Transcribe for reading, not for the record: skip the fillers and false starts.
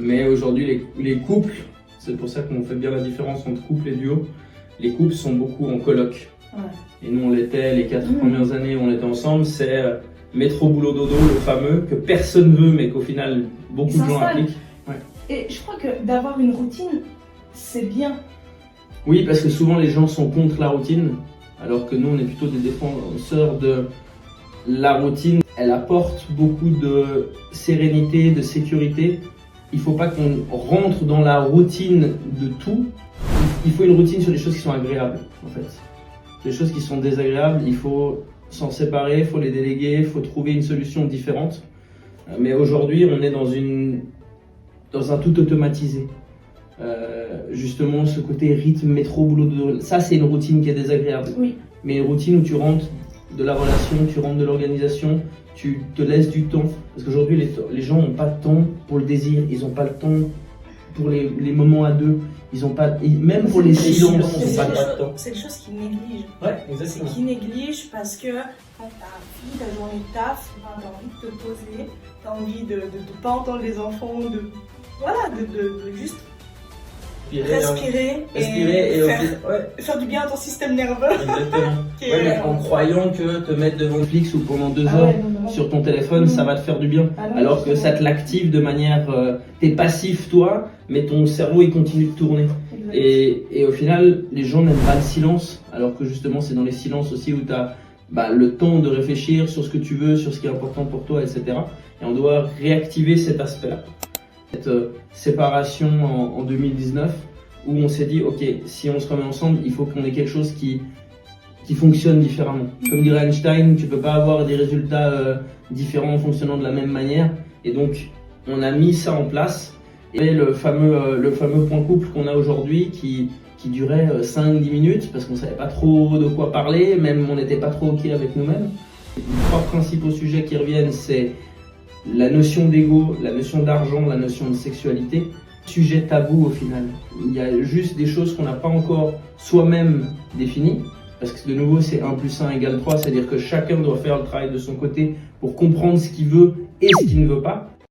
Mais aujourd'hui, les couples, c'est pour ça qu'on fait bien la différence entre couple et duo, les couples sont beaucoup en coloc. Ouais. Et nous, on l'était les 4 premières années où on était ensemble, c'est métro boulot dodo, le fameux, que personne veut, mais qu'au final, beaucoup de gens appliquent. Ouais. Et je crois que d'avoir une routine, c'est bien. Oui, parce que souvent les gens sont contre la routine, alors que nous, on est plutôt des défenseurs de la routine. Elle apporte beaucoup de sérénité, de sécurité. Il ne faut pas qu'on rentre dans la routine de tout. Il faut une routine sur les choses qui sont agréables, en fait. Les choses qui sont désagréables, il faut s'en séparer, il faut les déléguer, il faut trouver une solution différente. Mais aujourd'hui, on est dans un tout automatisé. Justement, ce côté rythme, métro, boulot, ça c'est une routine qui est désagréable. Oui. Mais une routine où tu rentres de la relation, tu rentres de l'organisation, tu te laisses du temps. Parce qu'aujourd'hui, les gens n'ont pas de temps pour le désir, ils n'ont pas le temps pour les moments à deux. Ils ont pas, même pour les silences, ils n'ont pas de temps. C'est des choses qu'ils négligent. Ouais, exactement. C'est qu'ils négligent parce que quand t'as fini ta journée de taf, t'as envie de te poser, t'as envie de pas entendre les enfants, de juste respirer et faire du bien à ton système nerveux. Exactement. Ouais, mais en croyant que te mettre devant Netflix ou pendant 2 heures sur ton téléphone, ça va te faire du bien. Alors que ça te l'active de manière... t'es passif toi, mais ton cerveau il continue de tourner. Et au final, les gens n'aiment pas le silence, alors que justement c'est dans les silences aussi où tu as le temps de réfléchir sur ce que tu veux, sur ce qui est important pour toi, etc. Et on doit réactiver cet aspect-là. Cette séparation en 2019 où on s'est dit ok, si on se remet ensemble, il faut qu'on ait quelque chose qui fonctionne différemment. Comme dirait Einstein, tu peux pas avoir des résultats différents en fonctionnant de la même manière. Et donc on a mis ça en place. Et le fameux point couple qu'on a aujourd'hui qui durait 5-10 minutes parce qu'on savait pas trop de quoi parler, même on n'était pas trop ok avec nous-mêmes. Les 3 principaux sujets qui reviennent, c'est la notion d'ego, la notion d'argent, la notion de sexualité. Sujet tabou au final. Il y a juste des choses qu'on n'a pas encore soi-même définies. Parce que de nouveau, c'est 1 + 1 = 3, c'est-à-dire que chacun doit faire le travail de son côté pour comprendre ce qu'il veut et ce qu'il ne veut pas.